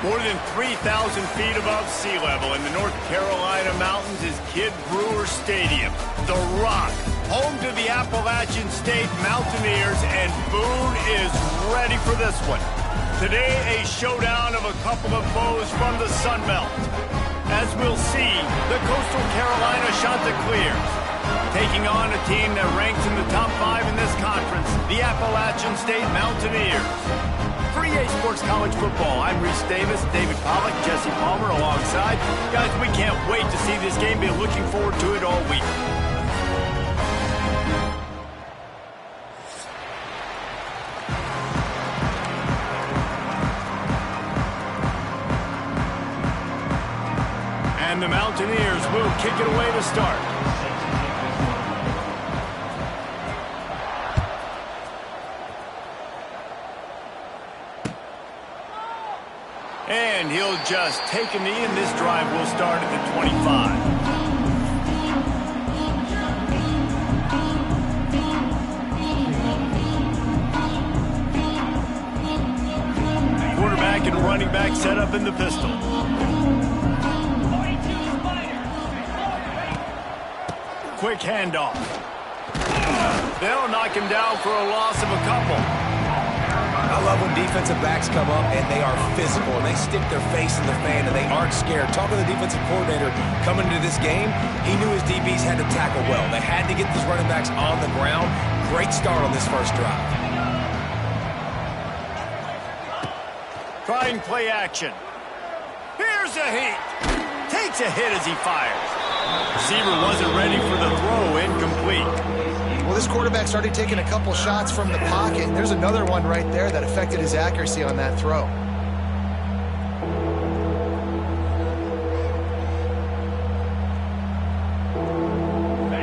More than 3,000 feet above sea level in the North Carolina mountains is Kid Brewer Stadium, The Rock, home to the Appalachian State Mountaineers, and Boone is ready for this one. Today, a showdown of a couple of foes from the Sun Belt. As we'll see, the Coastal Carolina Chanticleers taking on a team that ranks in the top 5 in this conference, the Appalachian State Mountaineers. For EA Sports College Football, I'm Reese Davis, David Pollack, Jesse Palmer alongside. Guys, we can't wait to see this game. Been looking forward to it all week. And the Mountaineers will kick it away to start. And he'll just take a knee, and this drive will start at the 25. Quarterback and running back set up in the pistol. Quick handoff. They'll knock him down for a loss of a couple. I love when defensive backs come up and they are physical and they stick their face in the fan and they aren't scared. Talking to the defensive coordinator coming into this game, he knew his DBs had to tackle well. They had to get these running backs on the ground. Great start on this first drive. Trying play action. Here's a hit. Takes a hit as he fires. Receiver wasn't ready for the throw, incomplete. Well, this quarterback started taking a couple shots from the pocket. There's another one right there that affected his accuracy on that throw.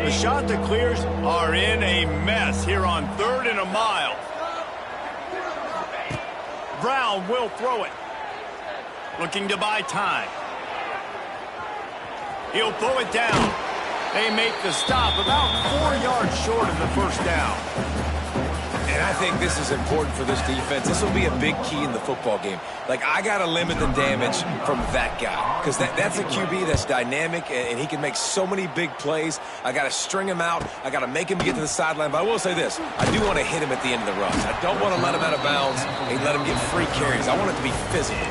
The Chanticleers are in a mess here on 3rd and a mile. Brown will throw it. Looking to buy time. He'll pull it down. They make the stop about 4 yards short of the first down. And I think this is important for this defense. This will be a big key in the football game. Like, I got to limit the damage from that guy because that's a QB that's dynamic, and he can make so many big plays. I got to string him out. I got to make him get to the sideline. But I will say this. I do want to hit him at the end of the runs. I don't want to let him out of bounds and let him get free carries. I want it to be physical.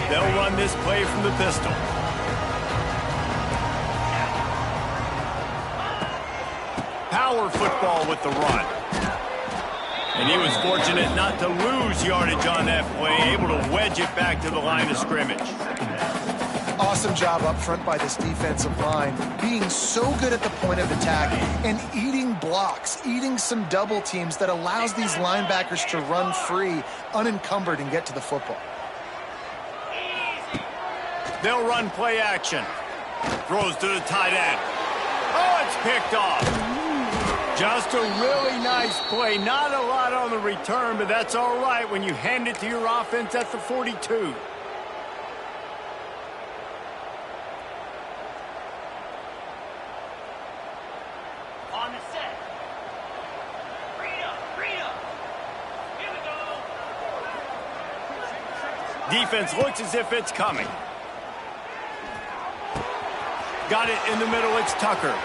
They'll run this play from the pistol. Power football with the run. And he was fortunate not to lose yardage on that play, able to wedge it back to the line of scrimmage. Awesome job up front by this defensive line, being so good at the point of attack and eating blocks, eating some double teams that allows these linebackers to run free, unencumbered, and get to the football. They'll run play action. Throws to the tight end. Oh, it's picked off. Just a really nice play. Not a lot on the return, but that's all right when you hand it to your offense at the 42. On the set. Freedom. Here we go. Defense looks as if it's coming. Got it in the middle. It's Tucker.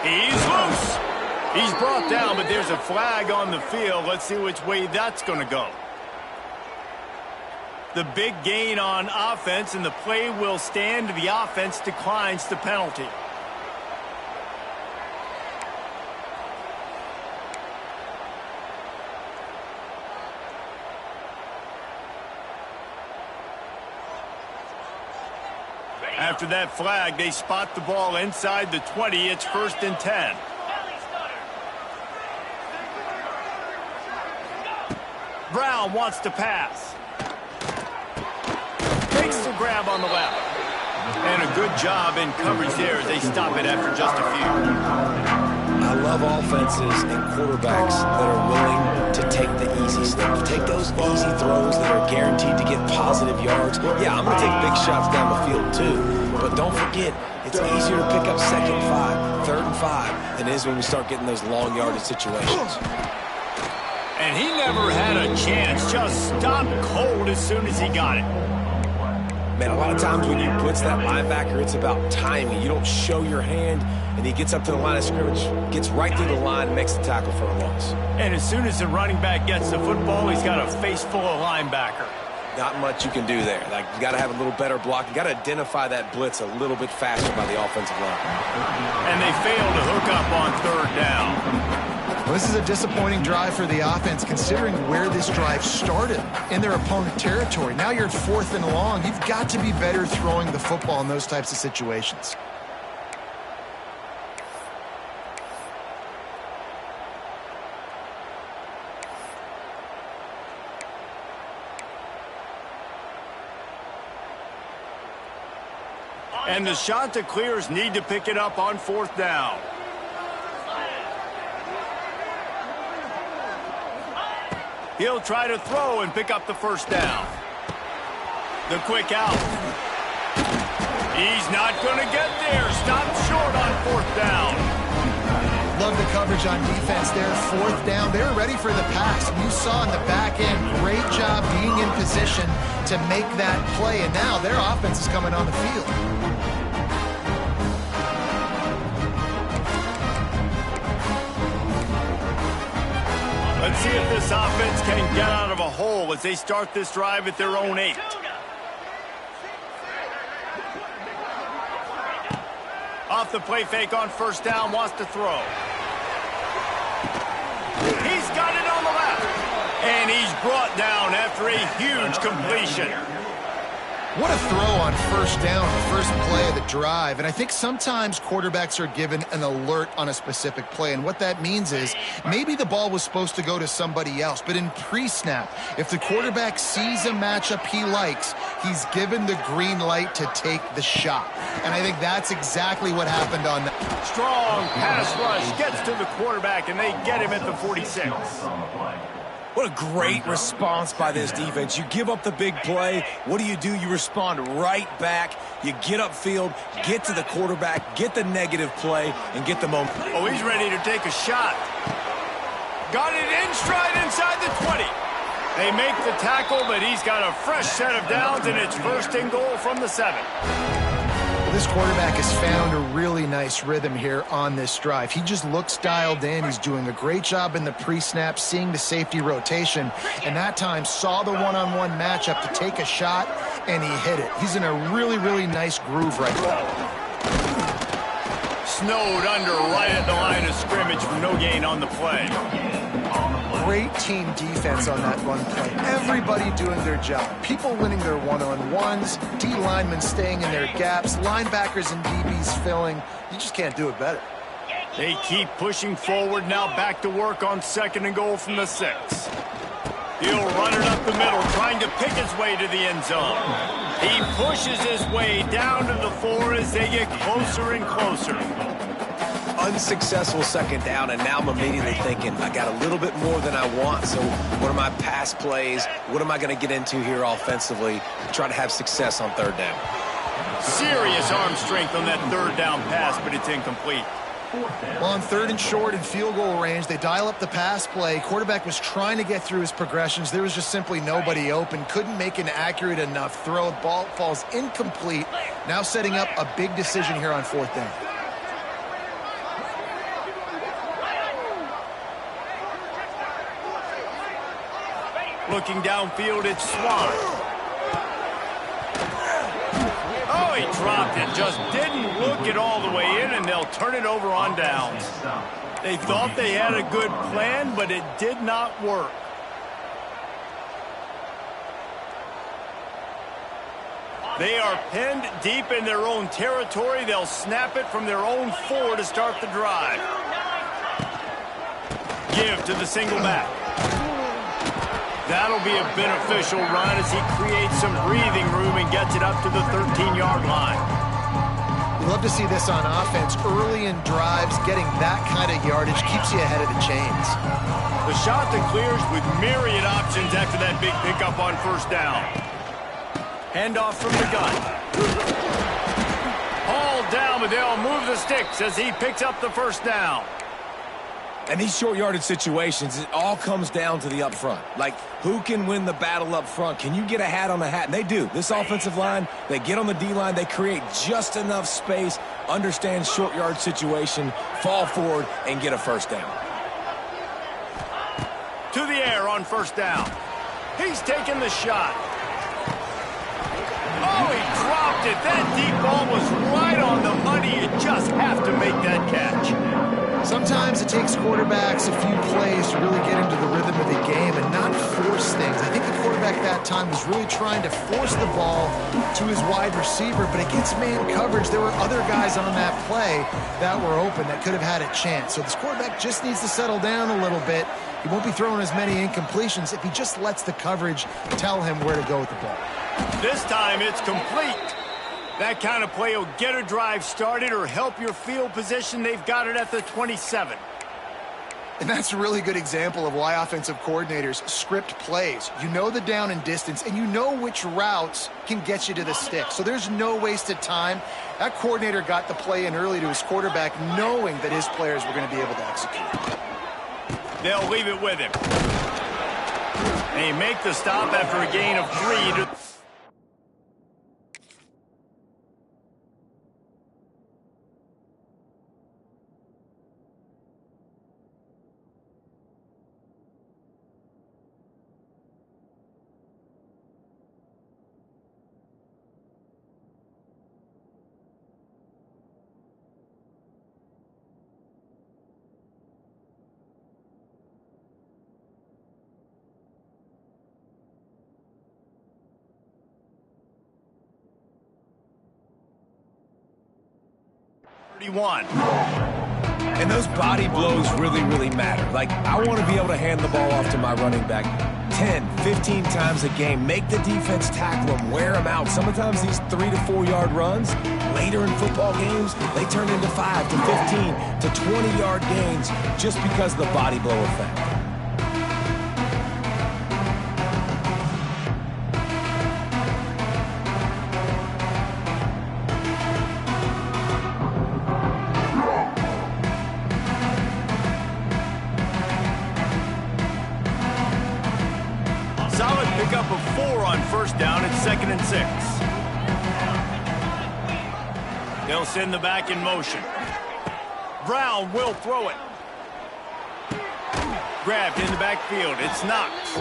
He's loose. He's brought down, but there's a flag on the field. Let's see which way that's going to go. The big gain on offense, and the play will stand. The offense declines the penalty. After that flag, they spot the ball inside the 20. It's 1st and 10. Brown wants to pass. Makes the grab on the left. And a good job in coverage there as they stop it after just a few. I love offenses and quarterbacks that are willing to take the easy stuff. Take those easy throws that are guaranteed to get positive yards. Yeah, I'm going to take big shots down the field too. But don't forget, it's easier to pick up 2nd and 5, 3rd and 5 than it is when we start getting those long yardage situations. And he never had a chance. Just stopped cold as soon as he got it. Man, a lot of times when you blitz that linebacker, it's about timing. You don't show your hand, and he gets up to the line of scrimmage, gets right through the line, and makes the tackle for a loss. And as soon as the running back gets the football, he's got a face full of linebacker. Not much you can do there. Like, you got to have a little better block. You got to identify that blitz a little bit faster by the offensive line. And they fail to hook up on 3rd down. Well, this is a disappointing drive for the offense, considering where this drive started in their opponent territory. Now you're at 4th and long. You've got to be better throwing the football in those types of situations. And the Chanticleers need to pick it up on 4th down. He'll try to throw and pick up the 1st down. The quick out. He's not going to get there. Stopped short on 4th down. Love the coverage on defense there. 4th down. They're ready for the pass. You saw in the back end, great job being in position to make that play. And now their offense is coming on the field. Let's see if this offense can get out of a hole as they start this drive at their own 8. Off the play fake on 1st down, wants to throw. He's got it on the left. And he's brought down after a huge completion. What a throw on 1st down, first play of the drive. And I think sometimes quarterbacks are given an alert on a specific play. And what that means is maybe the ball was supposed to go to somebody else. But in pre-snap, if the quarterback sees a matchup he likes, he's given the green light to take the shot. And I think that's exactly what happened on that. Strong pass rush gets to the quarterback, and they get him at the 46. What a great response by this defense. You give up the big play. What do? You respond right back. You get upfield, get to the quarterback, get the negative play, and get the moment. Oh, he's ready to take a shot. Got it in stride inside the 20. They make the tackle, but he's got a fresh set of downs, and it's 1st and goal from the 7. This quarterback has found a really nice rhythm here on this drive. He just looks dialed in. He's doing a great job in the pre-snap, seeing the safety rotation, and that time saw the one-on-one matchup to take a shot, and he hit it. He's in a really, really nice groove right now. Snowed under right at the line of scrimmage for no gain on the play. Great team defense on that run play. Everybody doing their job. People winning their one-on-ones, D linemen staying in their gaps, linebackers and DBs filling. You just can't do it better. They keep pushing forward, now back to work on 2nd and goal from the 6. He'll run it up the middle, trying to pick his way to the end zone. He pushes his way down to the 4 as they get closer and closer. Unsuccessful 2nd down, and now I'm immediately thinking, I got a little bit more than I want, so what are my pass plays? What am I going to get into here offensively to try to have success on 3rd down? Serious arm strength on that 3rd down pass, but it's incomplete. Well, on 3rd and short in field goal range, they dial up the pass play. Quarterback was trying to get through his progressions. There was just simply nobody open. Couldn't make an accurate enough throw. Ball falls incomplete. Now setting up a big decision here on 4th down. Looking downfield, it's Swan. Oh, he dropped it. Just didn't look it all the way in, and they'll turn it over on downs. They thought they had a good plan, but it did not work. They are pinned deep in their own territory. They'll snap it from their own 4 to start the drive. Give to the single back. That'll be a beneficial run as he creates some breathing room and gets it up to the 13-yard line. You love to see this on offense. Early in drives, getting that kind of yardage keeps you ahead of the chains. The shot that clears with myriad options after that big pickup on first down. Handoff from the gun. Hauled down, but they'll move the sticks as he picks up the first down. And these short yardage situations, it all comes down to the up front. Like, who can win the battle up front? Can you get a hat on the hat? And they do. This offensive line, they get on the D-line, they create just enough space, understand short yard situation, fall forward, and get a first down. To the air on first down. He's taking the shot. Oh, he dropped it. That deep ball was right on the money. You just have to make that catch. Sometimes it takes quarterbacks a few plays to really get into the rhythm of the game and not force things. I think the quarterback that time was really trying to force the ball to his wide receiver, but against man coverage, there were other guys on that play that were open that could have had a chance. So this quarterback just needs to settle down a little bit. He won't be throwing as many incompletions if he just lets the coverage tell him where to go with the ball. This time it's complete. That kind of play will get a drive started or help your field position. They've got it at the 27. And that's a really good example of why offensive coordinators script plays. You know the down and distance, and you know which routes can get you to the stick. So there's no wasted time. That coordinator got the play in early to his quarterback, knowing that his players were going to be able to execute. They'll leave it with him. They make the stop after a gain of 3 to... And those body blows really, really matter. Like, I want to be able to hand the ball off to my running back 10, 15 times a game. Make the defense tackle them, wear them out. Sometimes these 3 to 4 yard runs, later in football games, they turn into 5 to 15 to 20 yard gains just because of the body blow effect. Solid pickup of 4 on first down at 2nd and 6. They'll send the back in motion. Brown will throw it. Grabbed in the backfield. It's Knox.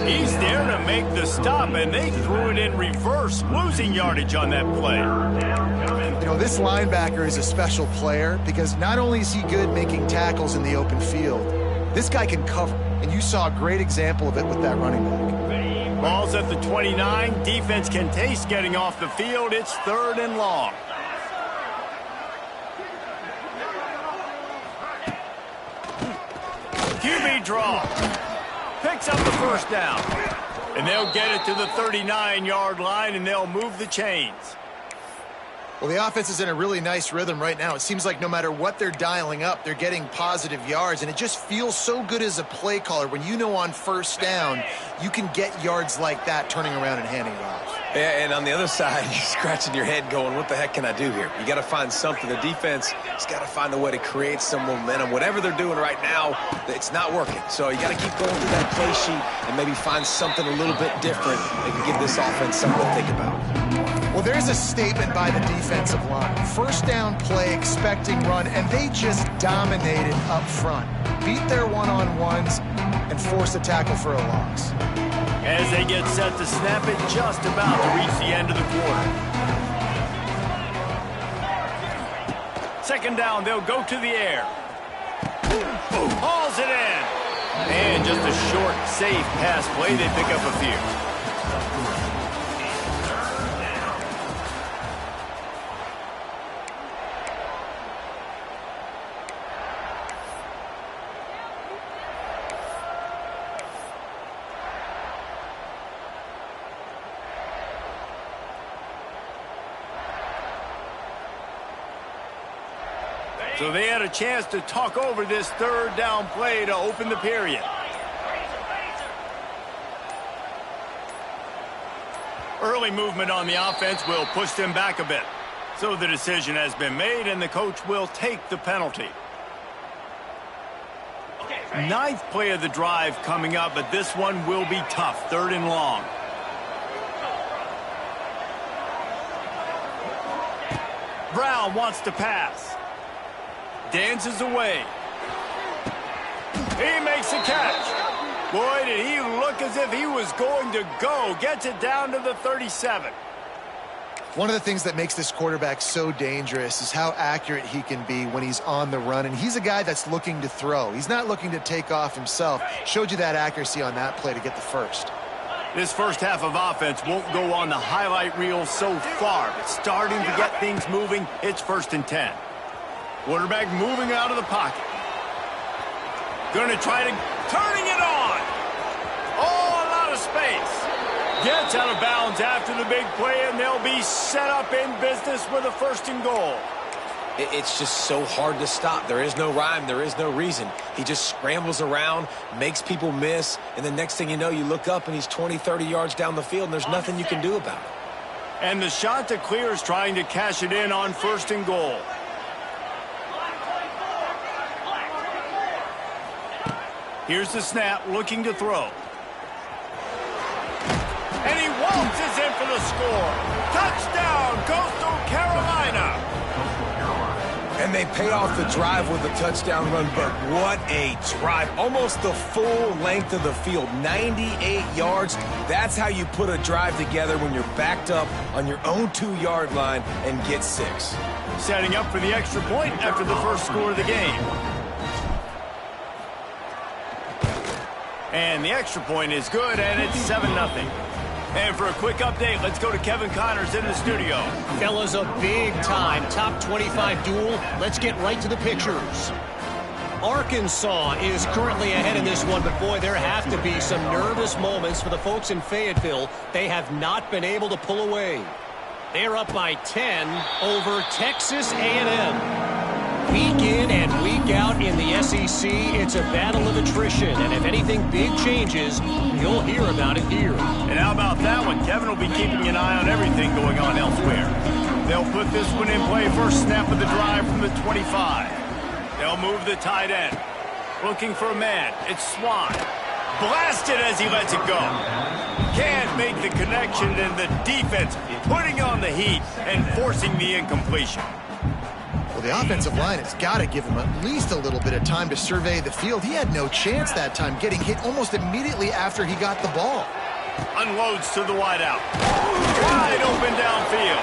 He's there to make the stop, and they threw it in reverse, losing yardage on that play. You know, this linebacker is a special player because not only is he good making tackles in the open field, this guy can cover, and you saw a great example of it with that running back. Ball's at the 29. Defense can taste getting off the field. It's 3rd and long. QB draw. Picks up the first down. And they'll get it to the 39-yard line, and they'll move the chains. Well, the offense is in a really nice rhythm right now. It seems like no matter what they're dialing up, they're getting positive yards, and it just feels so good as a play caller when you know on first down you can get yards like that turning around and handing it off. Yeah, and on the other side, you're scratching your head going, what the heck can I do here? You got to find something. The defense has got to find a way to create some momentum. Whatever they're doing right now, it's not working. So you got to keep going through that play sheet and maybe find something a little bit different that can give this offense something to think about. Well, there's a statement by the defensive line. First down play, expecting run, and they just dominated up front. Beat their one-on-ones and force a tackle for a loss. As they get set to snap it, just about to reach the end of the quarter. 2nd down, they'll go to the air. Hauls it in. And just a short, safe pass play. They pick up a few. So they had a chance to talk over this third down play to open the period. Early movement on the offense will push them back a bit. So the decision has been made, and the coach will take the penalty. Ninth play of the drive coming up, but this one will be tough. 3rd and long. Brown wants to pass. Dances away. He makes a catch. Boy, did he look as if he was going to go. Gets it down to the 37. One of the things that makes this quarterback so dangerous is how accurate he can be when he's on the run. And he's a guy that's looking to throw. He's not looking to take off himself. Showed you that accuracy on that play to get the first. This first half of offense won't go on the highlight reel so far, but starting to get things moving. It's 1st and 10. Quarterback moving out of the pocket. Going to try to turning it on. Oh, a lot of space. Gets out of bounds after the big play, and they'll be set up in business with a 1st and goal. It's just so hard to stop. There is no rhyme. There is no reason. He just scrambles around, makes people miss, and the next thing you know, you look up, and he's 20, 30 yards down the field, and there's nothing you can do about it. And the shot to clear is trying to cash it in on 1st and goal. Here's the snap, looking to throw. And he waltzes in for the score. Touchdown, Coastal Carolina. And they pay off the drive with a touchdown run, but what a drive. Almost the full length of the field, 98 yards. That's how you put a drive together when you're backed up on your own 2-yard line and get 6. Setting up for the extra point after the first score of the game. And the extra point is good, and it's 7-0. And for a quick update, let's go to Kevin Connors in the studio. Fellas, a big-time top 25 duel. Let's get right to the pictures. Arkansas is currently ahead in this one, but boy, there have to be some nervous moments for the folks in Fayetteville. They have not been able to pull away. They're up by 10 over Texas A&M. Week in and week out in the SEC, it's a battle of attrition, and if anything big changes, you'll hear about it here. And how about that one? Kevin will be keeping an eye on everything going on elsewhere. They'll put this one in play. First snap of the drive from the 25. They'll move the tight end. Looking for a man. It's Swan. Blasted as he lets it go. Can't make the connection, and the defense putting on the heat and forcing the incompletion. Well, the offensive line has got to give him at least a little bit of time to survey the field. He had no chance that time, getting hit almost immediately after he got the ball. Unloads to the wideout. Wide open downfield.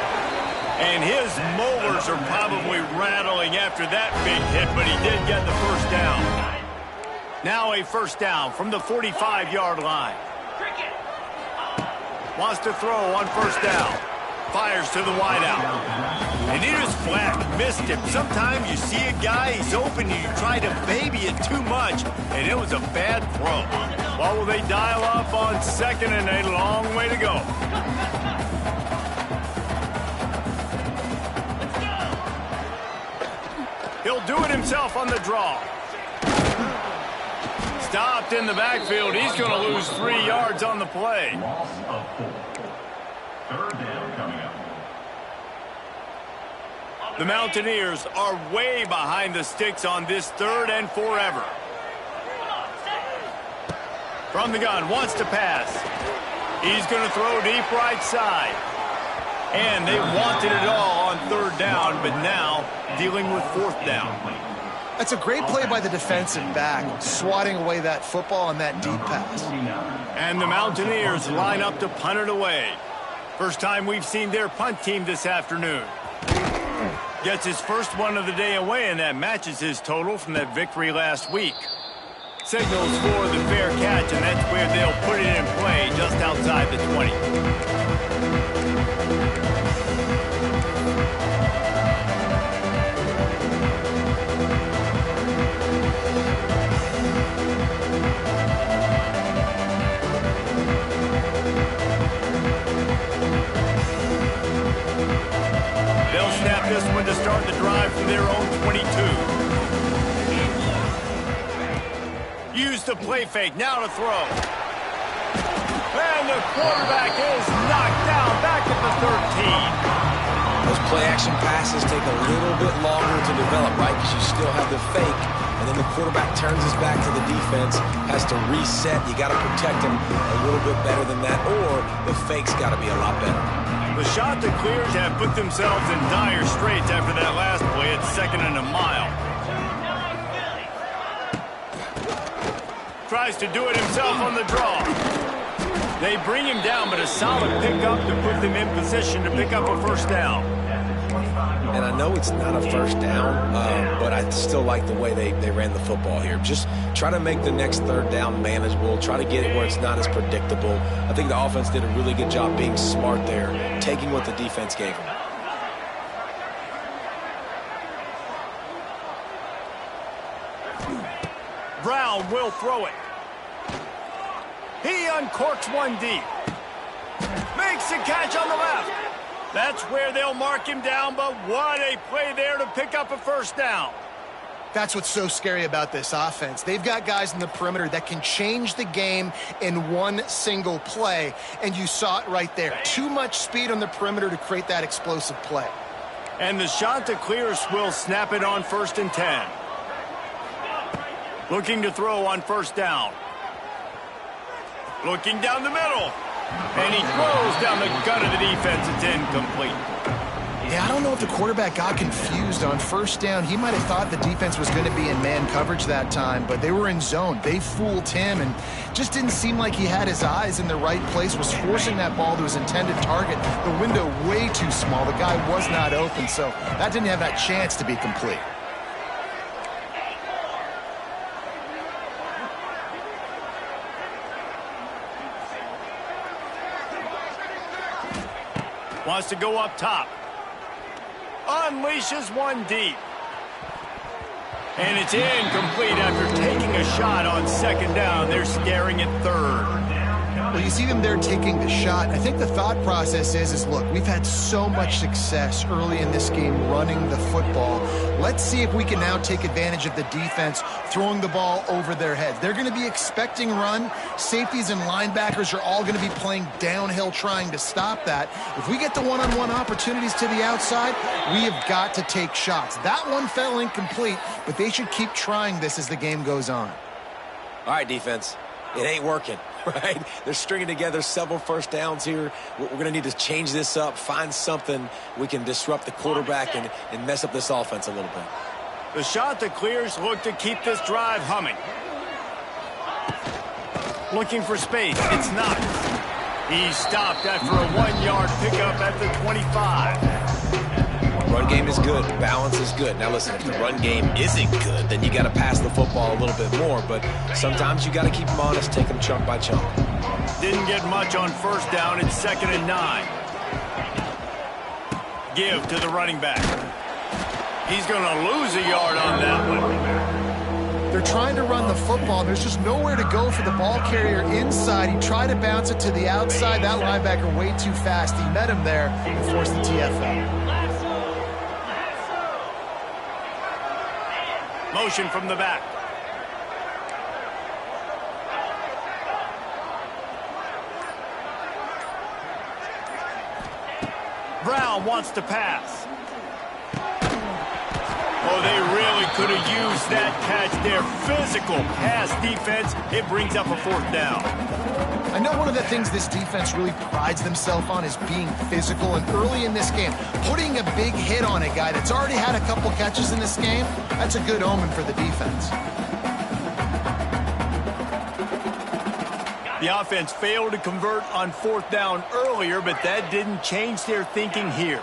And his molars are probably rattling after that big hit, but he did get the first down. Now a first down from the 45-yard line. Wants to throw on first down. Fires to the wideout. And he just flat missed him. Sometimes you see a guy, he's open, and you try to baby it too much, and it was a bad throw. Well, will they dial up on second, and a long way to go. He'll do it himself on the draw. Stopped in the backfield. He's going to lose 3 yards on the play. Third down coming up. The Mountaineers are way behind the sticks on this 3rd and forever. From the gun, wants to pass. He's going to throw deep right side. And they wanted it all on 3rd down, but now dealing with 4th down. That's a great play by the defensive back, swatting away that football on that deep pass. And the Mountaineers line up to punt it away. First time we've seen their punt team this afternoon. Gets his first one of the day away, and that matches his total from that victory last week. Signals for the fair catch, and that's where they'll put it in play just outside the 20. They'll snap this one to start the drive from their own 22. Use the play fake, now to throw. And the quarterback is knocked down back at the 13. Those play-action passes take a little bit longer to develop, right? Because you still have the fake, and then the quarterback turns his back to the defense, has to reset. You got to protect him a little bit better than that, or the fake's got to be a lot better. The shot to clears have put themselves in dire straits after that last play at 2nd and a mile. Tries to do it himself on the draw. They bring him down, but a solid pickup to put them in position to pick up a first down. And I know it's not a first down, but I still like the way they ran the football here. Just try to make the next 3rd down manageable. Try to get it where it's not as predictable. I think the offense did a really good job being smart there, taking what the defense gave them. Brown will throw it. He uncorks one deep. Makes the catch on the left. That's where they'll mark him down, but what a play there to pick up a first down. That's what's so scary about this offense. They've got guys in the perimeter that can change the game in one single play, and you saw it right there. Too much speed on the perimeter to create that explosive play. And the shot to clear will snap it on 1st and 10. Looking to throw on 1st down. Looking down the middle. And he throws down the gut of the defense. It's incomplete. Yeah, I don't know if the quarterback got confused on 1st down. He might have thought the defense was going to be in man coverage that time, but they were in zone. They fooled him and just didn't seem like he had his eyes in the right place, was forcing that ball to his intended target. The window way too small. The guy was not open, so that didn't have that chance to be complete. Wants to go up top. Unleashes one deep. And it's incomplete after taking a shot on 2nd down. They're scaring at 3rd. Well, you see them there taking the shot. I think the thought process is look, we've had so much success early in this game running the football. Let's see if we can now take advantage of the defense throwing the ball over their heads. They're going to be expecting run. Safeties and linebackers are all going to be playing downhill trying to stop that. If we get the one-on-one opportunities to the outside, we have got to take shots. That one fell incomplete, but they should keep trying this as the game goes on. All right, defense. It ain't working, right? They're stringing together several first downs here. We're going to need to change this up, find something we can disrupt the quarterback and mess up this offense a little bit. The shot that clears look to keep this drive humming. Looking for space. It's not. He's stopped after a 1-yard pickup at the 25. Run game is good. Balance is good. Now listen, if the run game isn't good, then you got to pass the football a little bit more. But sometimes you got to keep them honest, take them chunk by chunk. Didn't get much on 1st down. It's 2nd and 9. Give to the running back. He's going to lose a yard on that one. They're trying to run the football, and there's just nowhere to go for the ball carrier inside. He tried to bounce it to the outside. That linebacker way too fast. He met him there and forced the TFL. Motion from the back. Brown wants to pass. Oh, they really could have used that catch there. Physical pass defense. It brings up a 4th down. I know one of the things this defense really prides themselves on is being physical, and early in this game, putting a big hit on a guy that's already had a couple catches in this game, that's a good omen for the defense. The offense failed to convert on 4th down earlier, but that didn't change their thinking here.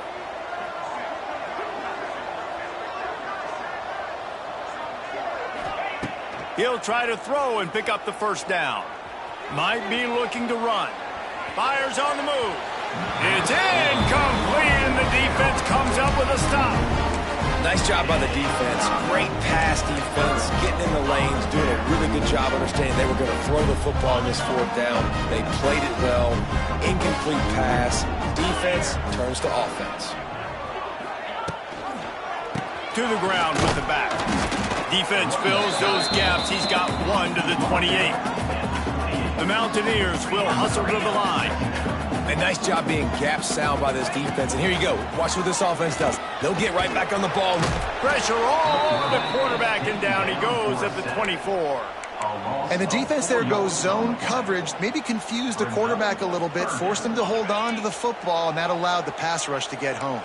He'll try to throw and pick up the 1st down. Might be looking to run. Fires on the move. It's incomplete, and the defense comes up with a stop. Nice job by the defense. Great pass defense, getting in the lanes, doing a really good job understanding they were going to throw the football on this 4th down. They played it well. Incomplete pass. Defense turns to offense. to the ground with the back. Defense fills those gaps. He's got one to the 28. The Mountaineers will hustle to the line. A nice job being gap sound by this defense. And here you go. Watch what this offense does. They'll get right back on the ball. Pressure all over the quarterback, and down he goes at the 24. And the defense there goes zone coverage, maybe confused the quarterback a little bit, forced him to hold on to the football, and that allowed the pass rush to get home.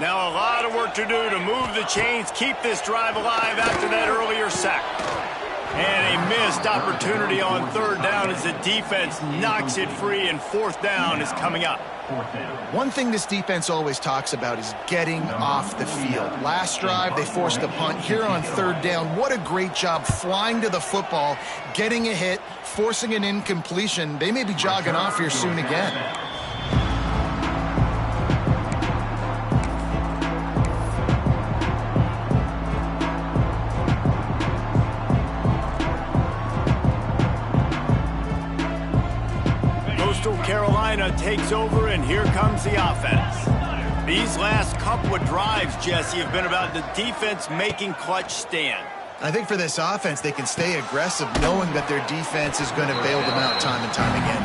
Now a lot of work to do to move the chains, keep this drive alive after that earlier sack. And a missed opportunity on third down as the defense knocks it free, and fourth down is coming up. One thing this defense always talks about is getting off the field. Last drive, they forced a punt. Here on third down, what a great job flying to the football, getting a hit, forcing an incompletion. They may be jogging off here soon again. Carolina takes over, and here comes the offense. These last couple of drives, Jesse, have been about the defense making clutch stand. I think for this offense, they can stay aggressive knowing that their defense is going to bail them out time and time again.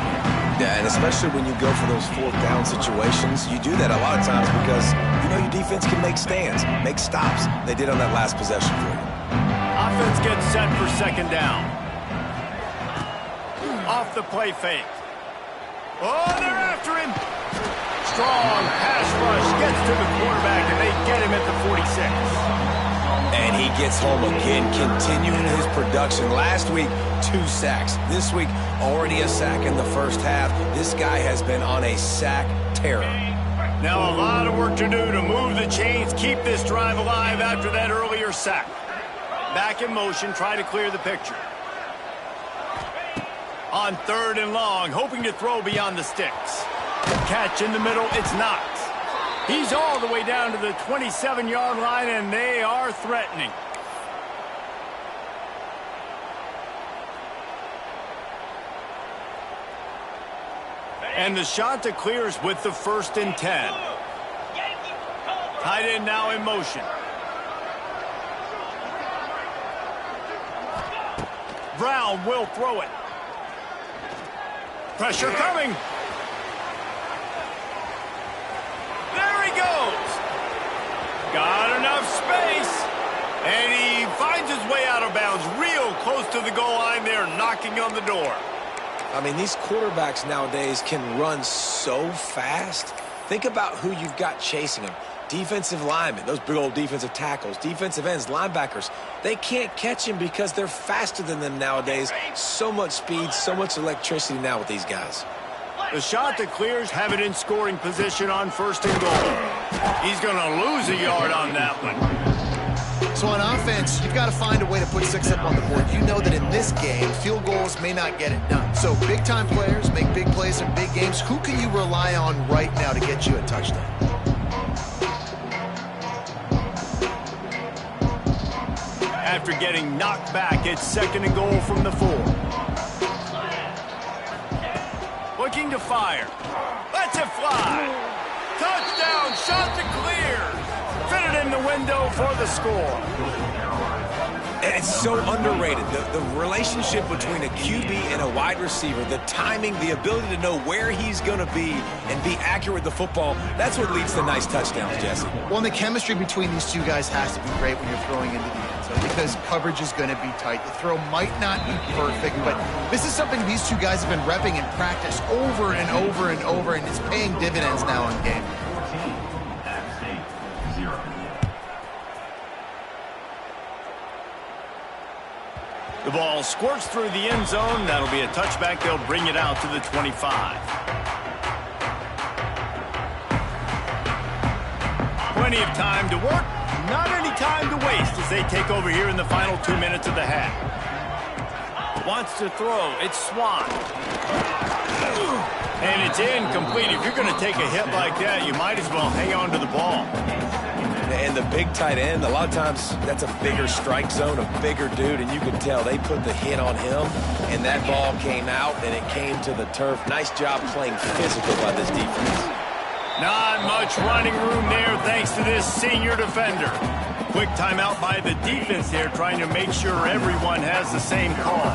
Yeah, and especially when you go for those fourth down situations, you do that a lot of times because you know your defense can make stands, make stops. They did on that last possession for you. Offense gets set for second down. Off the play fake. Oh, they're after him. Strong pass rush gets to the quarterback, and they get him at the 46. And he gets home again, continuing his production. Last week, 2 sacks. This week, already a sack in the first half. This guy has been on a sack terror. Now a lot of work to do to move the chains, keep this drive alive after that earlier sack. Back in motion, try to clear the picture. On third and long, hoping to throw beyond the sticks. Catch in the middle, it's knocked. He's all the way down to the 27-yard line, and they are threatening. And the shot to clears with the 1st and 10. Tight end now in motion. Brown will throw it. Pressure coming. There he goes. Got enough space. And he finds his way out of bounds real close to the goal line there, knocking on the door. I mean, these quarterbacks nowadays can run so fast. Think about who you've got chasing them. Defensive linemen, those big old defensive tackles, defensive ends, linebackers. They can't catch him because they're faster than them nowadays. So much speed, so much electricity now with these guys. The shot that clears have it in scoring position on 1st and goal. He's going to lose a yard on that one. So on offense, you've got to find a way to put 6 up on the board. You know that in this game, field goals may not get it done. So big-time players make big plays in big games. Who can you rely on right now to get you a touchdown? After getting knocked back, it's 2nd and goal from the 4. Looking to fire. Lets it fly. Touchdown, shot to clear. Fitted in the window for the score. And it's so underrated. The relationship between a QB and a wide receiver, the timing, the ability to know where he's going to be and be accurate with the football, that's what leads to nice touchdowns, Jesse. Well, and the chemistry between these two guys has to be great when you're throwing into the end zone because coverage is going to be tight. The throw might not be perfect, but this is something these two guys have been repping in practice over and over and over, and it's paying dividends now in game. The ball squirts through the end zone. That'll be a touchback. They'll bring it out to the 25. Plenty of time to work. Not any time to waste as they take over here in the final 2 minutes of the half. Wants to throw. It's Swan. And it's incomplete. If you're going to take a hit like that, you might as well hang on to the ball. And the big tight end, a lot of times that's a bigger strike zone, a bigger dude, and you can tell they put the hit on him, and that ball came out, and it came to the turf. Nice job playing physical by this defense. Not much running room there thanks to this senior defender. Quick timeout by the defense here, trying to make sure everyone has the same call.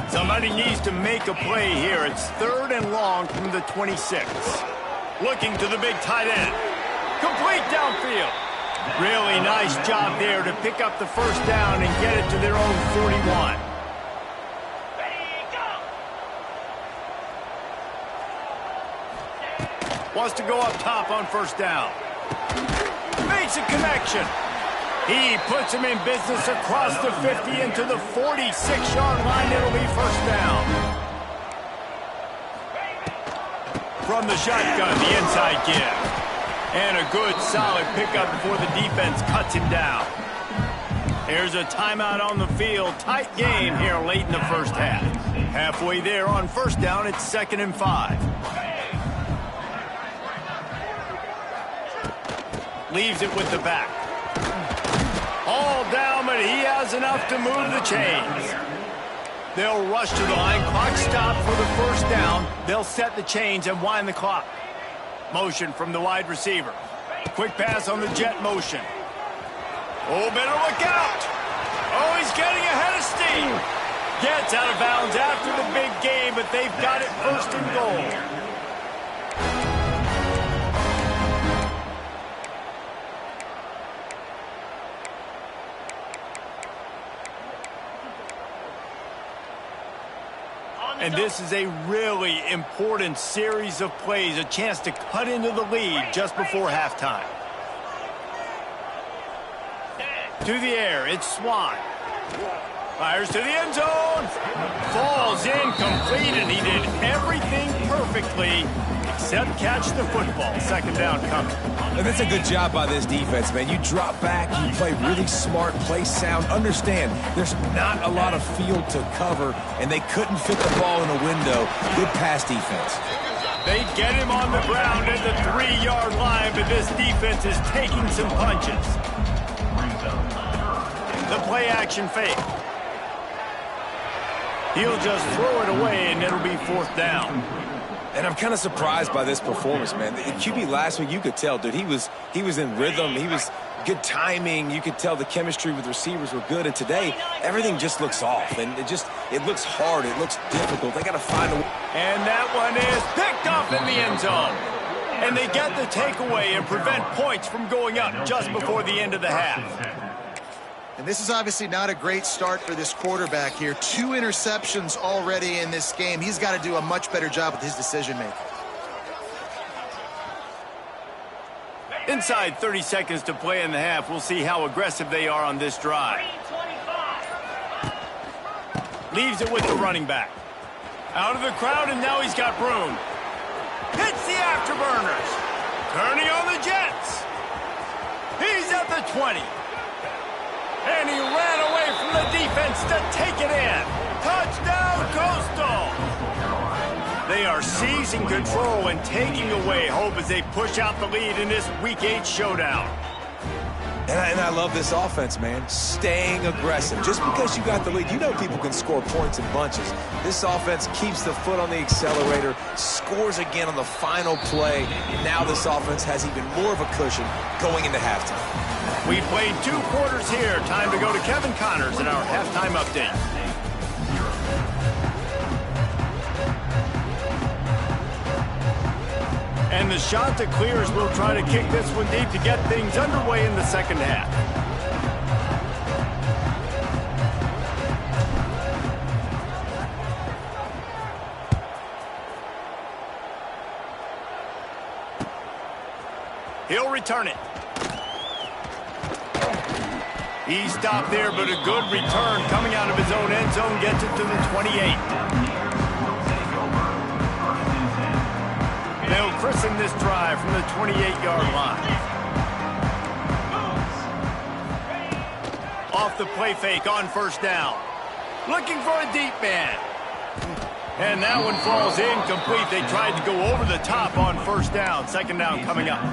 Somebody needs to make a play here. It's 3rd and long from the 26. Looking to the big tight end. Complete downfield. Really nice job there to pick up the first down and get it to their own 41. Wants to go up top on first down. Makes a connection. He puts him in business across the 50 into the 46-yard line. It'll be first down. From the shotgun, the inside give. And a good, solid pickup before the defense cuts him down. Here's a timeout on the field. Tight game here late in the first half. Halfway there on first down, it's 2nd and 5. Leaves it with the back. All down, but he has enough to move the chains. They'll rush to the line. Clock stop for the first down. They'll set the chains and wind the clock. Motion from the wide receiver. Quick pass on the jet motion. Oh, better look out. Oh, he's getting ahead of steam. Gets out of bounds after the big game, but they've got it 1st and goal. And this is a really important series of plays, a chance to cut into the lead just before halftime. To the air, it's Swan. Fires to the end zone. Falls incomplete, and he did everything perfectly except catch the football. 2nd down coming. And that's a good job by this defense, man. You drop back, you play really smart, play sound. Understand, there's not a lot of field to cover, and they couldn't fit the ball in a window. Good pass defense. They get him on the ground at the 3-yard line, but this defense is taking some punches. The play action fake. He'll just throw it away, and it'll be 4th down. And I'm kind of surprised by this performance, man. The QB last week, you could tell, dude, he was in rhythm. He was good timing. You could tell the chemistry with receivers were good. And today, everything just looks off. And it looks hard. It looks difficult. They got to find a way. And that one is picked off in the end zone. And they get the takeaway and prevent points from going up just before the end of the half. And this is obviously not a great start for this quarterback here. 2 interceptions already in this game. He's got to do a much better job with his decision-making. Inside 30 seconds to play in the half. We'll see how aggressive they are on this drive. Leaves it with the running back. Out of the crowd, and now he's got room. Hits the afterburners. Turning on the Jets. He's at the 20. And he ran away from the defense to take it in. Touchdown, Coastal! They are seizing control and taking away hope as they push out the lead in this Week 8 showdown. And I love this offense, man. Staying aggressive. Just because you got the lead, you know people can score points in bunches. This offense keeps the foot on the accelerator, scores again on the final play. Now this offense has even more of a cushion going into halftime. We played 2 quarters here. Time to go to Kevin Connors in our halftime update. And the shot to clear as we'll try to kick this one deep to get things underway in the second half. He'll return it. He stopped there, but a good return coming out of his own end zone gets it to the 28. They'll christen this drive from the 28-yard line. Off the play fake on first down. Looking for a deep man. And that one falls incomplete. They tried to go over the top on first down. 2nd down coming up.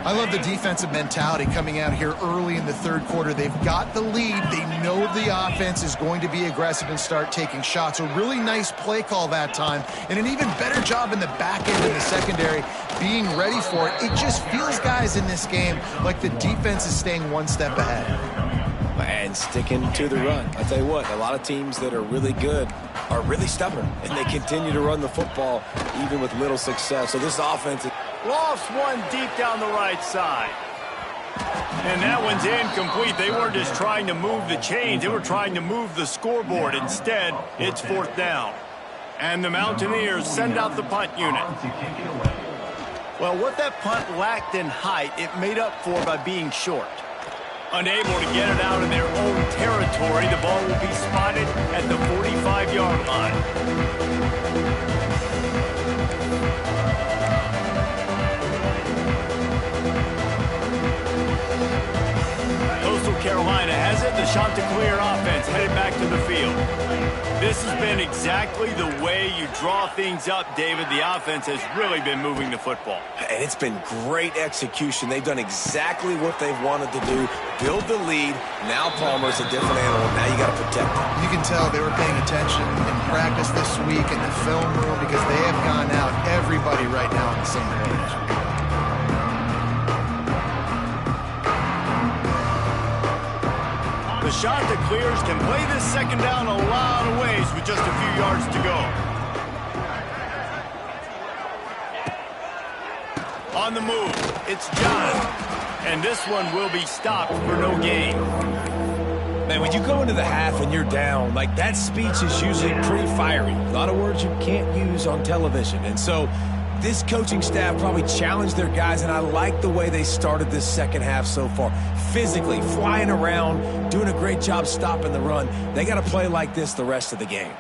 I love the defensive mentality coming out here early in the third quarter. They've got the lead. They know the offense is going to be aggressive and start taking shots. A really nice play call that time, and an even better job in the back end in the secondary being ready for it. It just feels, guys, in this game like the defense is staying one step ahead. And sticking to the run. I'll tell you what, a lot of teams that are really good are really stubborn, and they continue to run the football even with little success. So this offense... Lost one deep down the right side. And that one's incomplete. They weren't just trying to move the chains. They were trying to move the scoreboard. Instead, it's fourth down. And the Mountaineers send out the punt unit. Well, what that punt lacked in height, it made up for by being short. Unable to get it out of their own territory, the ball will be spotted at the 45-yard line. Carolina has it. The Chanticleer offense headed back to the field. This has been exactly the way you draw things up, David. The offense has really been moving the football. And it's been great execution. They've done exactly what they've wanted to do. Build the lead. Now Palmer's a different animal. Now you got to protect him. You can tell they were paying attention in practice this week in the film room because they have gone out, everybody right now on the same page. The Chanticleers can play this second down a lot of ways with just a few yards to go. On the move, it's John. And this one will be stopped for no gain. Man, when you go into the half and you're down, like that speech is usually pretty fiery. A lot of words you can't use on television. And so this coaching staff probably challenged their guys, and I like the way they started this second half so far. Physically, flying around, doing a great job stopping the run. They got to play like this the rest of the game.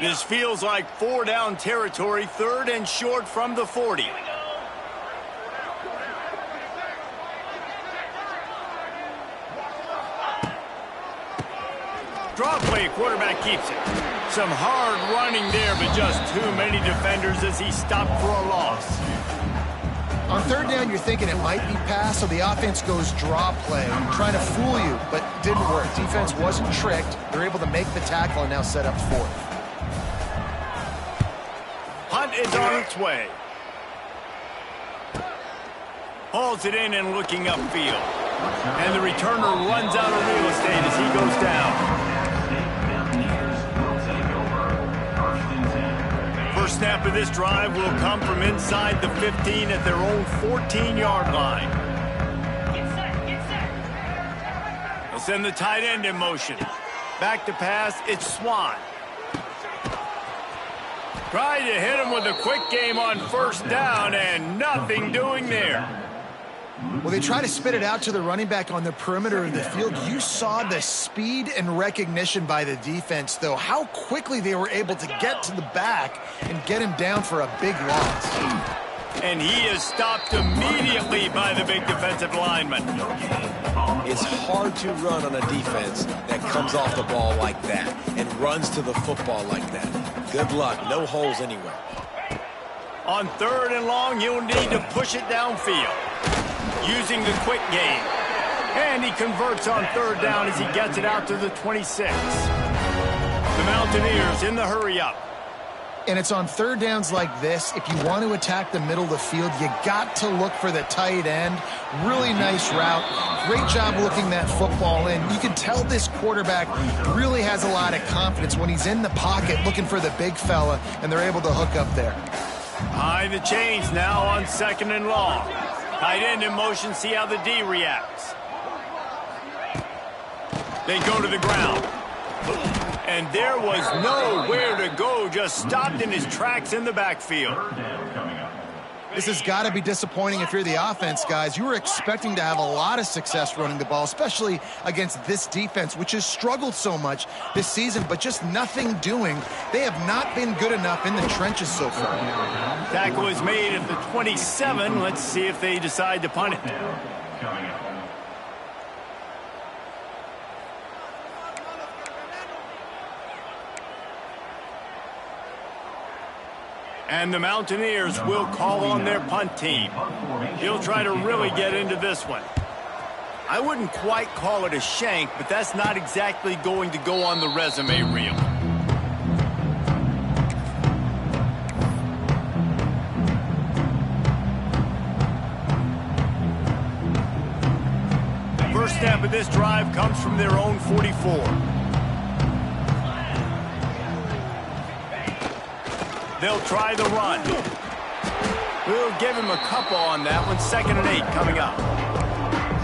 This feels like four-down territory, third and short from the 40. Draw play, quarterback keeps it. Some hard running there, but just too many defenders as he stopped for a loss. On third down, you're thinking it might be pass, so the offense goes draw play, trying to fool you, but didn't work. Defense wasn't tricked. They're able to make the tackle and now set up fourth. Hunt is on its way. Hauls it in and looking upfield. And the returner runs out of real estate as he goes down. First snap of this drive will come from inside the 15 at their own 14-yard line. They'll send the tight end in motion. Back to pass, it's Swan. Tried to hit him with a quick game on first down, and nothing doing there. Well, they try to spit it out to the running back on the perimeter of the field. You saw the speed and recognition by the defense, though, how quickly they were able to get to the back and get him down for a big loss. And he is stopped immediately by the big defensive lineman. It's hard to run on a defense that comes off the ball like that and runs to the football like that. Good luck. No holes anywhere. On third and long, he'll need to push it downfield. Using the quick game. And he converts on third down as he gets it out to the 26. The Mountaineers in the hurry-up. And it's on third downs like this, if you want to attack the middle of the field, you got to look for the tight end. Really nice route. Great job looking that football in. You can tell this quarterback really has a lot of confidence when he's in the pocket looking for the big fella, and they're able to hook up there. Behind the chains now on second and long. Tight end in motion, see how the D reacts. They go to the ground. And there was nowhere to go, just stopped in his tracks in the backfield. This has got to be disappointing if you're the offense, guys. You were expecting to have a lot of success running the ball, especially against this defense, which has struggled so much this season, but just nothing doing. They have not been good enough in the trenches so far. Tackle is made at the 27. Let's see if they decide to punt it. And the Mountaineers will call on their punt team. He'll try to really get into this one. I wouldn't quite call it a shank, but that's not exactly going to go on the resume reel. First snap of this drive comes from their own 44. They'll try the run. We'll give him a couple on that one. 2nd and 8 coming up.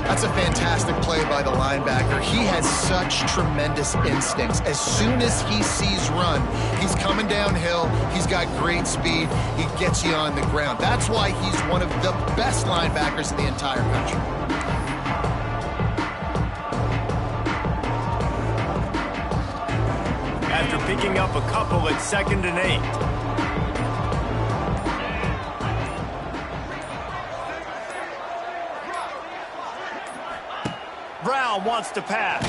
That's a fantastic play by the linebacker. He has such tremendous instincts. As soon as he sees run, he's coming downhill. He's got great speed. He gets you on the ground. That's why he's one of the best linebackers in the entire country. After picking up a couple at 2nd and 8. Brown wants to pass.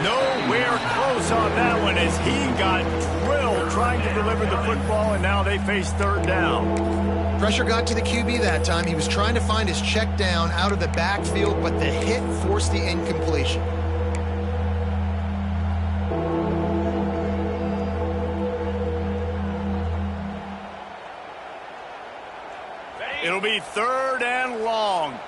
Nowhere close on that one as he got drilled trying to deliver the football, and now they face 3rd down. Pressure got to the QB that time. He was trying to find his check down out of the backfield, but the hit forced the incompletion. It'll be 3rd and long.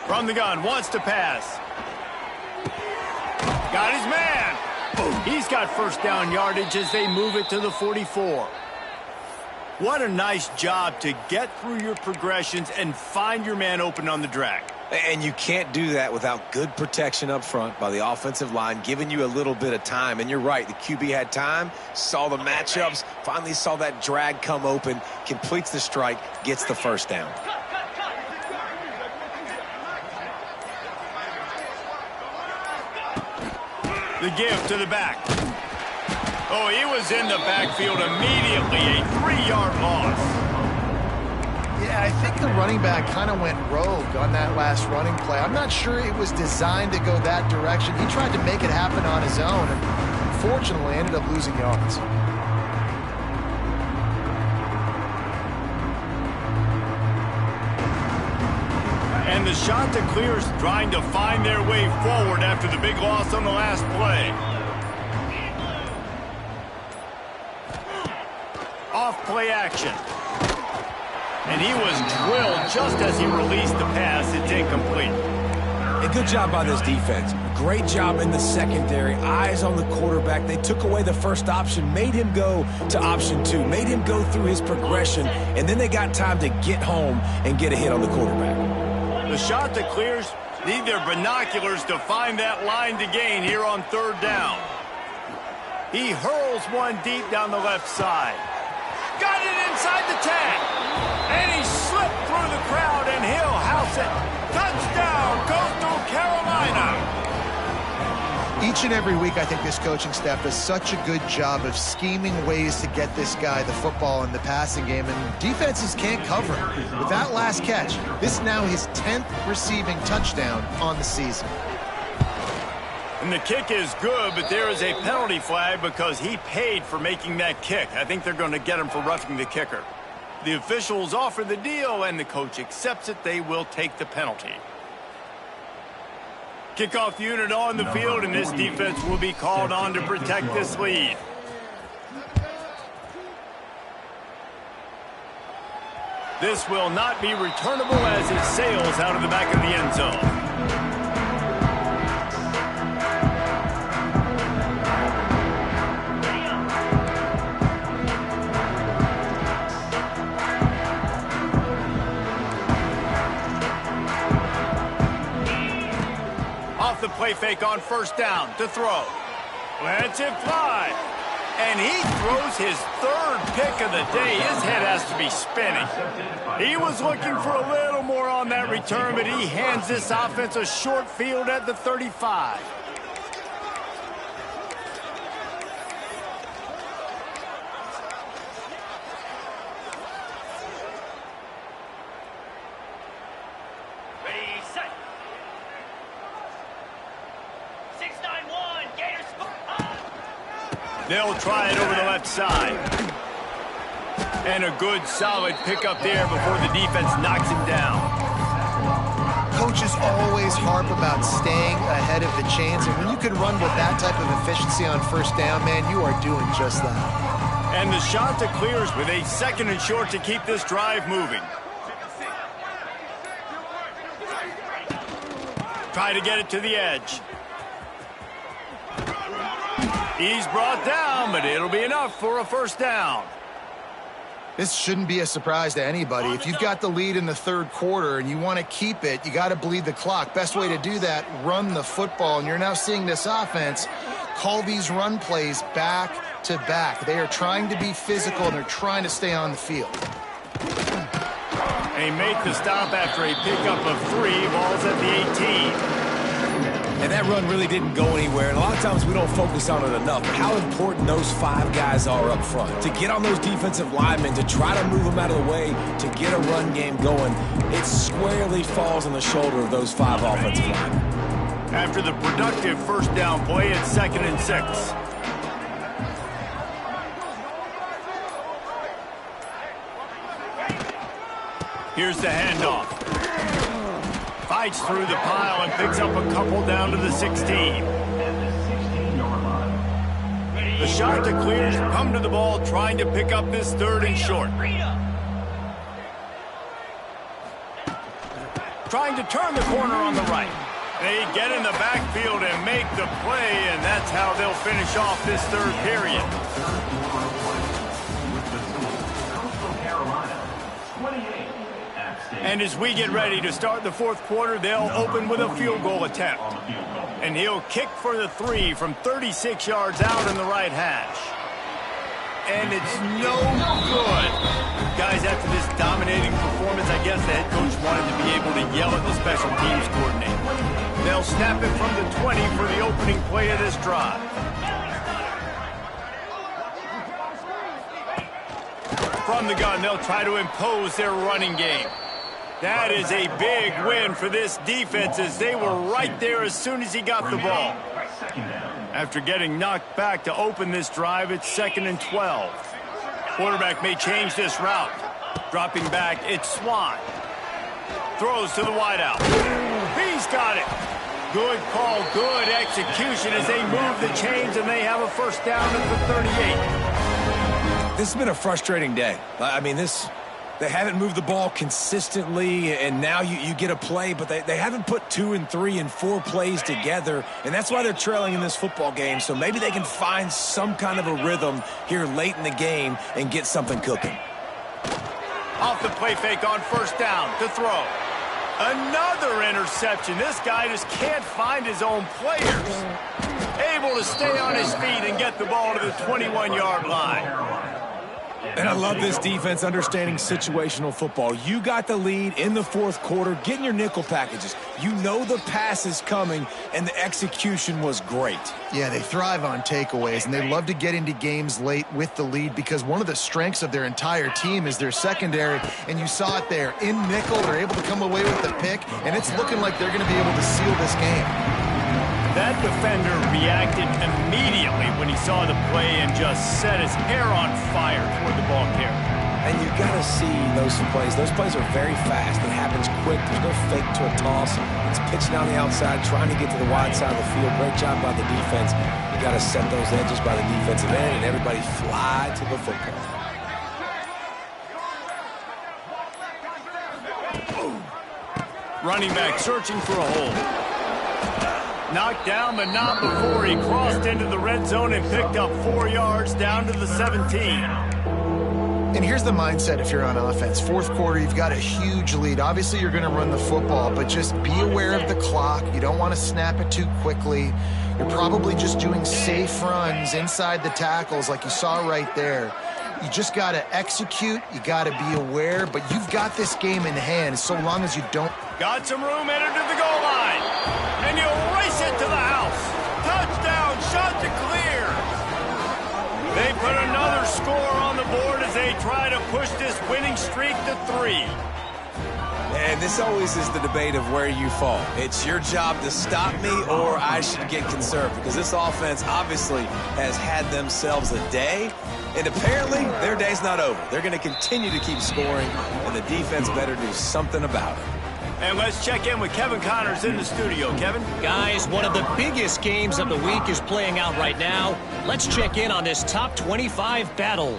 From the gun, wants to pass. Got his man. He's got 1st down yardage as they move it to the 44. What a nice job to get through your progressions and find your man open on the drag. And you can't do that without good protection up front by the offensive line, giving you a little bit of time. And you're right, the QB had time, saw the matchups, finally saw that drag come open, completes the strike, gets the 1st down. The give to the back. Oh, he was in the backfield immediately. A 3-yard loss. Yeah, I think the running back kind of went rogue on that last running play. I'm not sure it was designed to go that direction. He tried to make it happen on his own and unfortunately ended up losing yards. And the shot to clear's trying to find their way forward after the big loss on the last play. Off play action. And he was drilled just as he released the pass. It's incomplete. A good job by this defense. Great job in the secondary. Eyes on the quarterback. They took away the first option, made him go to option 2, made him go through his progression, and then they got time to get home and get a hit on the quarterback. The shot that clears need their binoculars to find that line to gain here on 3rd down. He hurls one deep down the left side. Got it inside the tag. And he slipped through the crowd, and he'll house it. Touchdown, Coastal Carolina. Each and every week, I think this coaching staff does such a good job of scheming ways to get this guy the football in the passing game, and defenses can't cover him. With that last catch, this is now his 10th receiving touchdown on the season. And the kick is good, but there is a penalty flag because he paid for making that kick. I think they're going to get him for roughing the kicker. The officials offer the deal, and the coach accepts it. They will take the penalty. Kickoff unit on the field, and this defense will be called on to protect this lead. This will not be returnable as it sails out of the back of the end zone. Off the play fake on 1st down to throw. Lets it fly. And he throws his 3rd pick of the day. His head has to be spinning. He was looking for a little more on that return, but he hands this offense a short field at the 35. Ready, set. They'll try it over the left side. And a good, solid pickup there before the defense knocks him down. Coaches always harp about staying ahead of the chains, and when you can run with that type of efficiency on first down, man, you are doing just that. And the shot to clears with a 2nd and short to keep this drive moving. Try to get it to the edge. He's brought down, but it'll be enough for a first down. This shouldn't be a surprise to anybody. If you've got the lead in the 3rd quarter and you want to keep it, you got to bleed the clock. Best way to do that, run the football. And you're now seeing this offense call these run plays back to back. They are trying to be physical, and they're trying to stay on the field. They make the stop after a pickup of 3. Ball's at the 18. And that run really didn't go anywhere, and a lot of times we don't focus on it enough, but how important those 5 guys are up front. To get on those defensive linemen, to try to move them out of the way, to get a run game going, it squarely falls on the shoulder of those 5 offensive linemen. After the productive first down play, it's 2nd and 6. Here's the handoff. Fights through the pile and picks up a couple down to the 16. The shot to clears, come to the ball, trying to pick up this 3rd and short. Trying to turn the corner on the right. They get in the backfield and make the play, and that's how they'll finish off this 3rd period. And as we get ready to start the 4th quarter, they'll open with a field goal attempt. And he'll kick for the 3 from 36 yards out in the right hash. And it's no good. Guys, after this dominating performance, I guess the head coach wanted to be able to yell at the special teams coordinator. They'll snap it from the 20 for the opening play of this drive. From the gun, they'll try to impose their running game. That is a big win for this defense, as they were right there as soon as he got the ball. After getting knocked back to open this drive, it's 2nd and 12. Quarterback may change this route. Dropping back, it's Swan. Throws to the wideout. He's got it. Good call, good execution as they move the chains, and they have a first down at the 38. This has been a frustrating day. I mean, they haven't moved the ball consistently, and now you get a play, but they haven't put 2 and 3 and 4 plays together, and that's why they're trailing in this football game. So maybe they can find some kind of a rhythm here late in the game and get something cooking. Off the play fake on first down to throw. Another interception. This guy just can't find his own players. Able to stay on his feet and get the ball to the 21-yard line. And I love this defense understanding situational football. You got the lead in the 4th quarter, getting your nickel packages. You know the pass is coming, and the execution was great. Yeah, they thrive on takeaways, and they love to get into games late with the lead because one of the strengths of their entire team is their secondary, and you saw it there. In nickel, they're able to come away with the pick, and it's looking like they're going to be able to seal this game. That defender reacted immediately when he saw the play and just set his hair on fire toward the ball carrier. And you got to see those plays. Those plays are very fast. It happens quick. There's no fake to a toss. It's pitching down the outside, trying to get to the wide side of the field. Great job by the defense. You got to set those edges by the defensive end, and everybody fly to the football. Running back searching for a hole. Knocked down, but not before he crossed into the red zone and picked up 4 yards down to the 17. And here's the mindset if you're on offense. 4th quarter, you've got a huge lead. Obviously, you're going to run the football, but just be aware of the clock. You don't want to snap it too quickly. You're probably just doing safe runs inside the tackles like you saw right there. You just got to execute. You got to be aware, but you've got this game in hand so long as you don't. Got some room, entered to the goal line. And you'll race it to the house. Touchdown, shot to clear. They put another score on the board as they try to push this winning streak to 3. And this always is the debate of where you fall. It's your job to stop me or I should get conserved, because this offense obviously has had themselves a day, and apparently their day's not over. They're going to continue to keep scoring, and the defense better do something about it. And let's check in with Kevin Connors in the studio. Kevin? Guys, one of the biggest games of the week is playing out right now. Let's check in on this top 25 battle.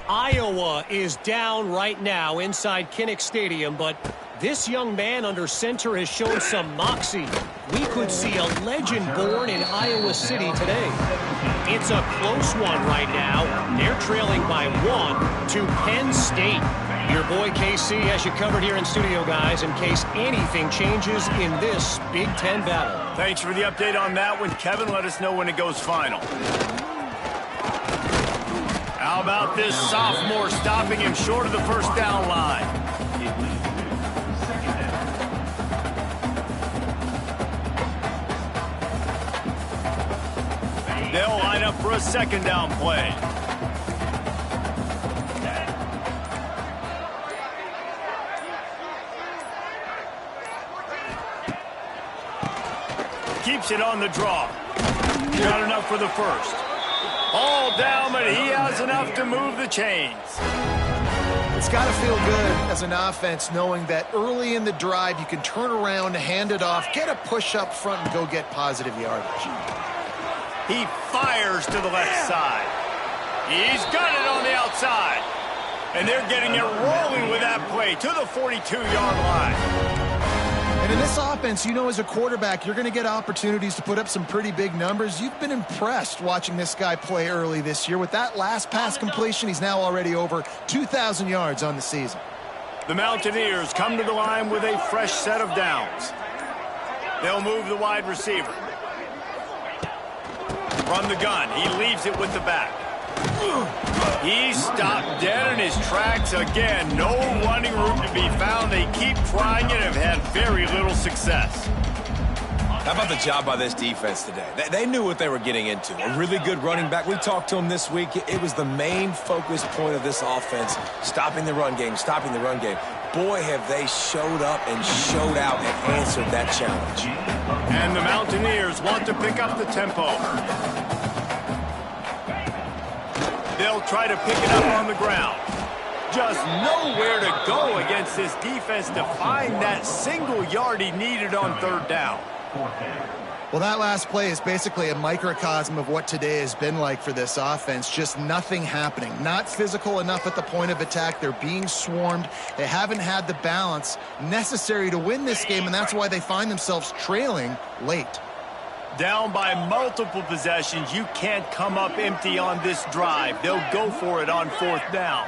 Iowa is down right now inside Kinnick Stadium, but this young man under center has shown some moxie. We could see a legend born in Iowa City today. It's a close one right now. They're trailing by 1 to Penn State. Your boy KC has you covered here in studio, guys, in case anything changes in this Big Ten battle. Thanks for the update on that one, Kevin. Let us know when it goes final. How about this sophomore stopping him short of the first down line? They'll line up for a second down play. Keeps it on the draw. Not enough for the first. All down, but he has enough to move the chains. It's got to feel good as an offense knowing that early in the drive you can turn around, hand it off, get a push up front, and go get positive yardage. He fires to the left side. He's got it on the outside. And they're getting it rolling with that play to the 42-yard line. And in this offense, you know, as a quarterback, you're going to get opportunities to put up some pretty big numbers. You've been impressed watching this guy play early this year. With that last pass completion, he's now already over 2,000 yards on the season. The Mountaineers come to the line with a fresh set of downs. They'll move the wide receiver. From the gun, he leaves it with the back. He's stopped dead in his tracks again. No running room to be found. They keep trying it and have had very little success. How about the job by this defense today? They knew what they were getting into. A really good running back. We talked to him this week. It was the main focus point of this offense, stopping the run game, stopping the run game. Boy, have they showed up and showed out and answered that challenge. And the Mountaineers want to pick up the tempo. They'll try to pick it up on the ground. Just nowhere to go against this defense to find that single yard he needed on third down. Well, that last play is basically a microcosm of what today has been like for this offense. Just nothing happening. Not physical enough at the point of attack. They're being swarmed. They haven't had the balance necessary to win this game, and that's why they find themselves trailing late. Down by multiple possessions, you can't come up empty on this drive. They'll go for it on fourth down.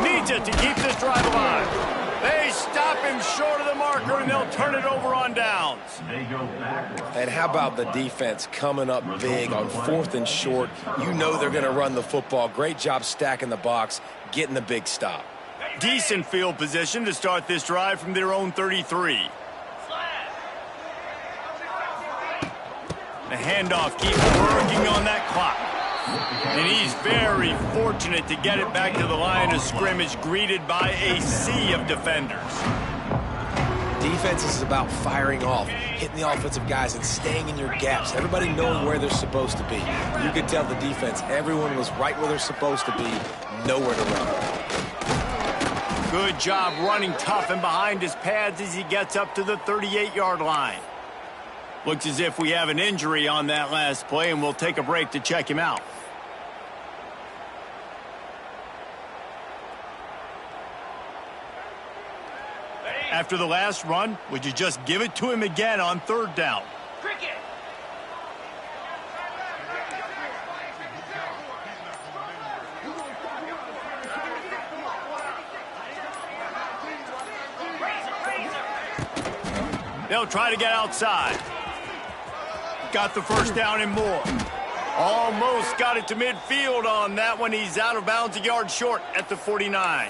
Needs it to keep this drive alive. They stop him short of the marker, and they'll turn it over on downs. And how about the defense coming up big on fourth and short? You know they're going to run the football. Great job stacking the box, getting the big stop. Decent field position to start this drive from their own 33. The handoff keeps working on that clock. And he's very fortunate to get it back to the line of scrimmage, greeted by a sea of defenders. Defense is about firing off, hitting the offensive guys and staying in your gaps. Everybody knowing where they're supposed to be. You could tell the defense, everyone was right where they're supposed to be, nowhere to run. Good job running tough and behind his pads as he gets up to the 38-yard line. Looks as if we have an injury on that last play, and we'll take a break to check him out. After the last run, would you just give it to him again on third down? Cricket. They'll try to get outside. Got the first down and more. Almost got it to midfield on that one. He's out of bounds, a yard short at the 49.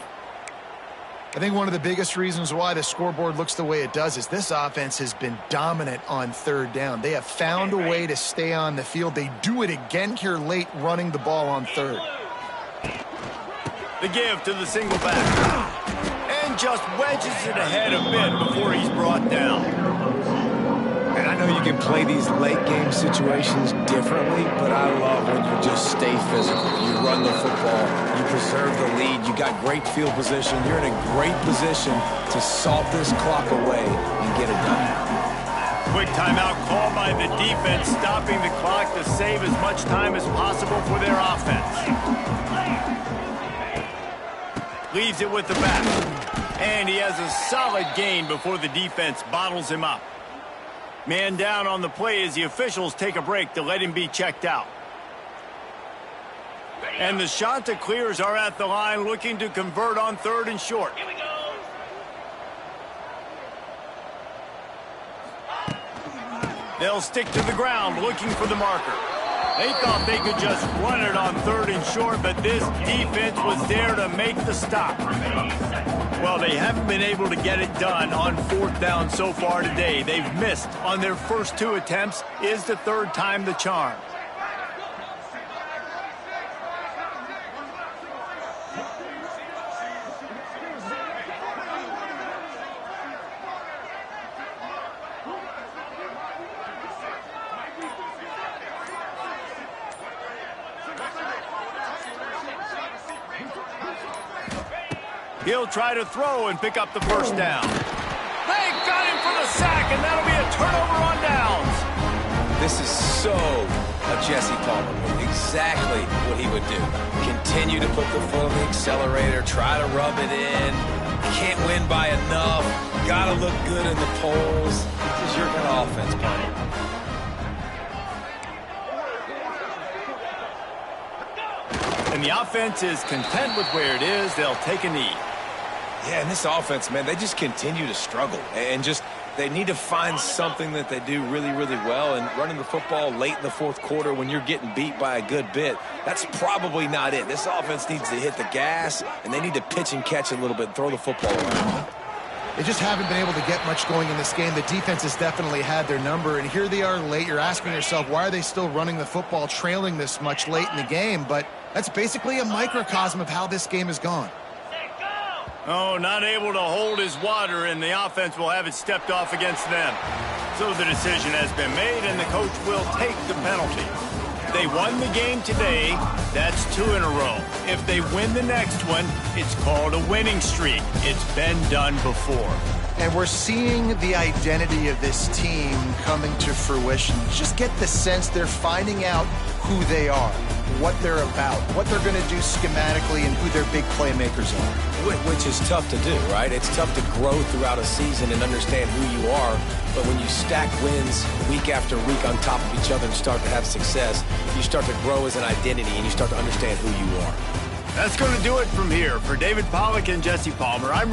I think one of the biggest reasons why the scoreboard looks the way it does is this offense has been dominant on third down. They have found a way to stay on the field. They do it again here late, running the ball on third. The give to the single back. And just wedges it ahead a bit before he's brought down. And I know you can play these late game situations differently, but I love when you just stay physical. You run the football, you preserve the lead, you got great field position, you're in a great position to salt this clock away and get it done. Quick timeout call by the defense, stopping the clock to save as much time as possible for their offense. Leaves it with the back. And he has a solid gain before the defense bottles him up. Man down on the play as the officials take a break to let him be checked out. And the Chanticleers are at the line looking to convert on 3rd and short. Here we go. They'll stick to the ground looking for the marker. They thought they could just run it on 3rd and short, but this defense was there to make the stop. Well, they haven't been able to get it done on 4th down so far today. They've missed on their first 2 attempts. Is the 3rd time the charm? He'll try to throw and pick up the first down. They got him for the sack, and that'll be a turnover on downs. This is so a Jesse Palmer move. Exactly what he would do. Continue to put the foot on the accelerator, try to rub it in. Can't win by enough. Got to look good in the polls. This is your kind of offense, Palmer. And the offense is content with where it is. They'll take a knee. Yeah, and this offense, man, they just continue to struggle. And just, they need to find something that they do really, really well. And running the football late in the 4th quarter when you're getting beat by a good bit, that's probably not it. This offense needs to hit the gas, and they need to pitch and catch a little bit and throw the football around. They just haven't been able to get much going in this game. The defense has definitely had their number, and here they are late. You're asking yourself, why are they still running the football, trailing this much late in the game? But that's basically a microcosm of how this game has gone. Oh, not able to hold his water, and the offense will have it stepped off against them. So the decision has been made, and the coach will take the penalty. They won the game today. That's 2 in a row. If they win the next one, it's called a winning streak. It's been done before. And we're seeing the identity of this team coming to fruition. Just get the sense they're finding out who they are, what they're about, what they're going to do schematically, and who their big playmakers are. Which is tough to do, right? It's tough to grow throughout a season and understand who you are. But when you stack wins week after week on top of each other and start to have success, you start to grow as an identity and you start to understand who you are. That's going to do it from here. For David Pollack and Jesse Palmer, I'm